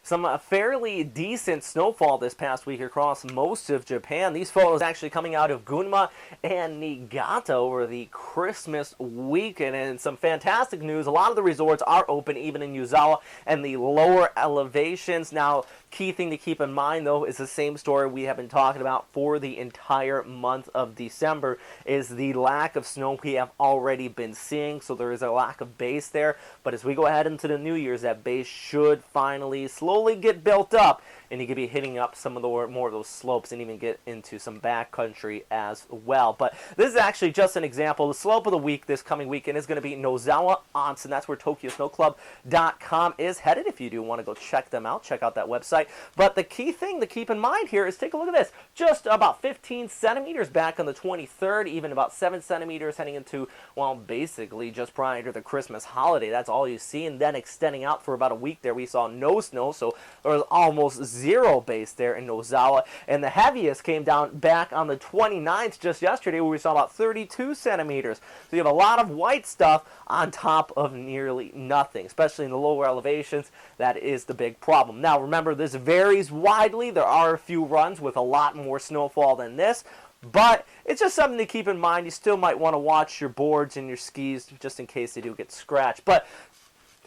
some fairly decent snowfall this past week across most of Japan. These photos actually coming out of Gunma and Niigata over the Christmas weekend. And some fantastic news. A lot of the resorts are open even in Yuzawa and the lower elevations. Now, key thing to keep in mind, though, is the same story we have been talking about for the entire month of December, is the lack of snow we have already been seeing. So there is a lack of base there. But as we go ahead into the New Year's, that base should finally slowly get built up, and you could be hitting up some of the more of those slopes and even get into some backcountry as well. But this is actually just an example. The slope of the week this coming weekend is going to be Nozawa Onsen. That's where TokyoSnowClub.com is headed if you do want to go check them out. Check out that website. But the key thing to keep in mind here is take a look at this. Just about 15 centimeters back on the 23rd, even about 7 centimeters heading into, well, basically just prior to the Christmas holiday. That's all you see. And then extending out for about a week there, we saw no snow, so there was almost zero base there in Nozawa. And the heaviest came down back on the 29th just yesterday, where we saw about 32 centimeters. So you have a lot of white stuff on top of nearly nothing, especially in the lower elevations. That is the big problem. Now remember, this varies widely. There are a few runs with a lot more snowfall than this, but it's just something to keep in mind. You still might want to watch your boards and your skis just in case they do get scratched. But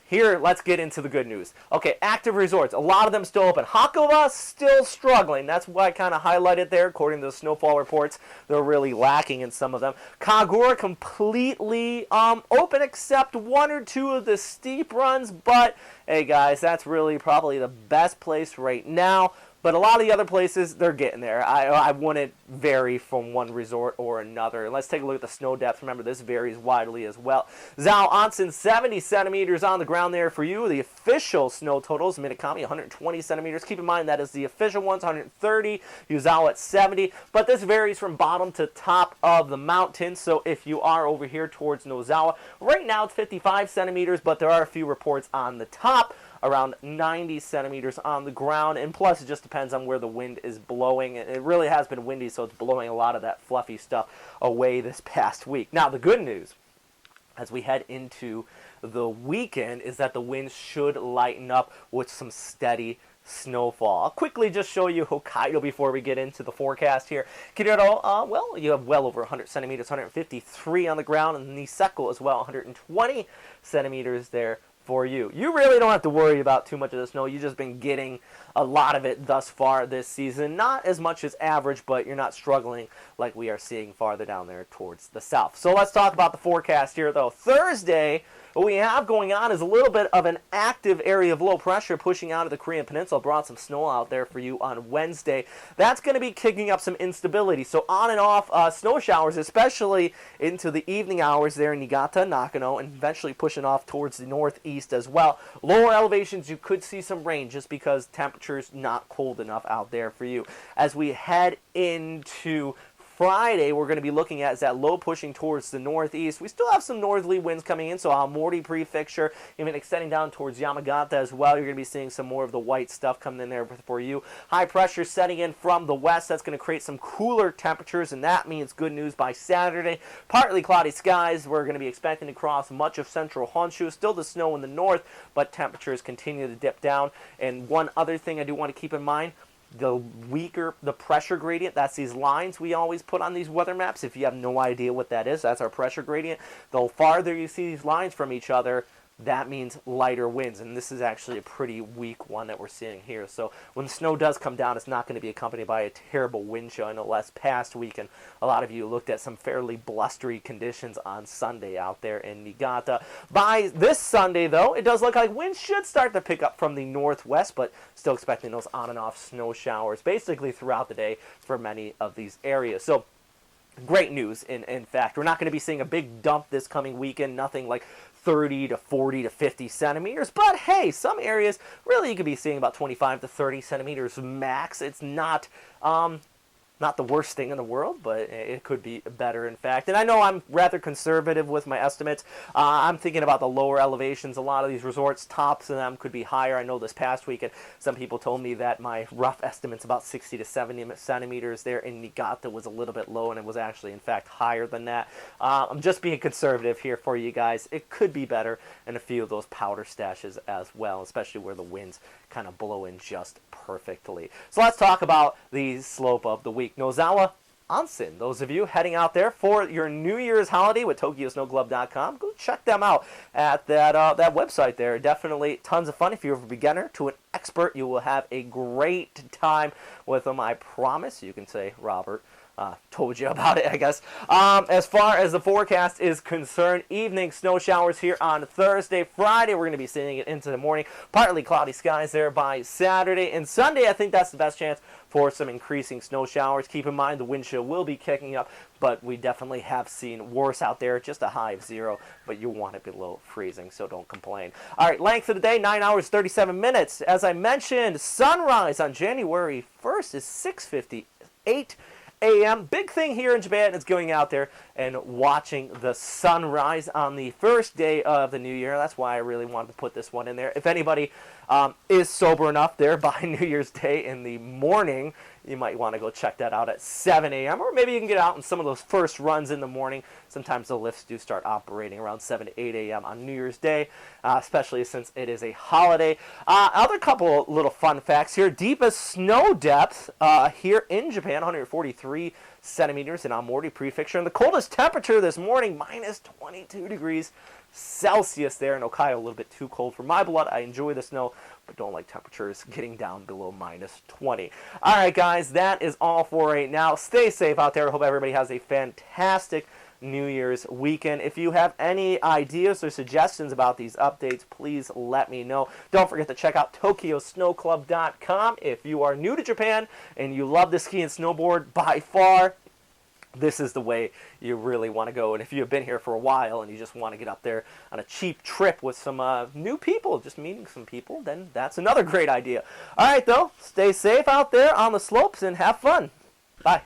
here, let's get into the good news. Okay, active resorts. A lot of them still open. Hakuba still struggling. That's why I kind of highlighted there. According to the snowfall reports, they're really lacking in some of them. Kagura completely open except one or two of the steep runs. But, hey guys, that's really probably the best place right now. But a lot of the other places, they're getting there. I wouldn't vary from one resort or another. Let's take a look at the snow depth. Remember, this varies widely as well. Zao Onsen, 70 centimeters on the ground there for you. The official snow totals, Minakami, 120 centimeters. Keep in mind, that is the official ones, 130. Yuzawa at 70. But this varies from bottom to top of the mountain. So if you are over here towards Nozawa, right now it's 55 centimeters, but there are a few reports on the top, around 90 centimeters on the ground, and plus it just depends on where the wind is blowing. It really has been windy, so it's blowing a lot of that fluffy stuff away this past week. Now, the good news as we head into the weekend is that the winds should lighten up with some steady snowfall. I'll quickly just show you Hokkaido before we get into the forecast here. Kiredo, well, you have well over 100 centimeters, 153 on the ground, and Niseko as well, 120 centimeters there for you. You really don't have to worry about too much of the snow. You've just been getting a lot of it thus far this season. Not as much as average, but you're not struggling like we are seeing farther down there towards the south. So let's talk about the forecast here, though. Thursday, what we have going on is a little bit of an active area of low pressure pushing out of the Korean Peninsula. Brought some snow out there for you on Wednesday. That's going to be kicking up some instability. So on and off snow showers, especially into the evening hours there in Niigata, Nakano, and eventually pushing off towards the northeast as well. Lower elevations, you could see some rain just because temperatures not cold enough out there for you. As we head into Friday, we're going to be looking at is that low pushing towards the northeast. We still have some northerly winds coming in, so Aomori prefecture, even extending down towards Yamagata as well. You're going to be seeing some more of the white stuff coming in there for you. High pressure setting in from the west. That's going to create some cooler temperatures, and that means good news by Saturday. Partly cloudy skies. We're going to be expecting to cross much of central Honshu. Still the snow in the north, but temperatures continue to dip down. And one other thing I do want to keep in mind, the weaker the pressure gradient, that's these lines we always put on these weather maps. If you have no idea what that is, that's our pressure gradient. The farther you see these lines from each other, that means lighter winds, and this is actually a pretty weak one that we're seeing here. So when the snow does come down, it's not going to be accompanied by a terrible wind chill. I know last past week, and a lot of you looked at some fairly blustery conditions on Sunday out there in Niigata. By this Sunday, though, it does look like winds should start to pick up from the northwest, but still expecting those on and off snow showers basically throughout the day for many of these areas. So great news, in fact. We're not going to be seeing a big dump this coming weekend, nothing like 30 to 40 to 50 centimeters, but hey, some areas really you could be seeing about 25 to 30 centimeters max. It's not not the worst thing in the world, but it could be better, in fact. And I know I'm rather conservative with my estimates. I'm thinking about the lower elevations. A lot of these resorts, tops of them could be higher. I know this past weekend, some people told me that my rough estimate's about 60 to 70 centimeters there in Niigata was a little bit low, and it was actually, in fact, higher than that. I'm just being conservative here for you guys. It could be better in a few of those powder stashes as well, especially where the winds kind of blow in just perfectly. So let's talk about the slope of the week. Nozawa Onsen. Those of you heading out there for your New Year's holiday with TokyoSnowClub.com, go check them out at that website there. Definitely tons of fun. If you're a beginner to an expert, you will have a great time with them, I promise. You can say, Robert told you about it, I guess. As far as the forecast is concerned, evening snow showers here on Thursday. Friday, we're going to be seeing it into the morning. Partly cloudy skies there by Saturday. And Sunday, I think that's the best chance for some increasing snow showers. Keep in mind, the wind chill will be kicking up, but we definitely have seen worse out there. Just a high of 0, but you want it below freezing, so don't complain. All right, length of the day, 9 hours, 37 minutes. As I mentioned, sunrise on January 1st is 6:58 a.m. Big thing here in Japan is going out there and watching the sunrise on the first day of the new year. That's why I really wanted to put this one in there. If anybody is sober enough there by New Year's Day in the morning, you might want to go check that out at 7 a.m. Or maybe you can get out in some of those first runs in the morning. Sometimes the lifts do start operating around 7 to 8 a.m. on New Year's Day, especially since it is a holiday. Other couple little fun facts here. Deepest snow depth here in Japan, 143 centimeters in Aomori Prefecture. And the coldest temperature this morning, minus 22 degrees Celsius there in Hokkaido. A little bit too cold for my blood. I enjoy the snow, but don't like temperatures getting down below minus 20. All right, guys, that is all for right now. Stay safe out there. I hope everybody has a fantastic New Year's weekend. If you have any ideas or suggestions about these updates, please let me know. Don't forget to check out TokyoSnowClub.com. If you are new to Japan and you love to ski and snowboard, by far, this is the way you really want to go. And if you've been here for a while and you just want to get up there on a cheap trip with some new people, just meeting some people, then that's another great idea. All right, though, stay safe out there on the slopes and have fun. Bye.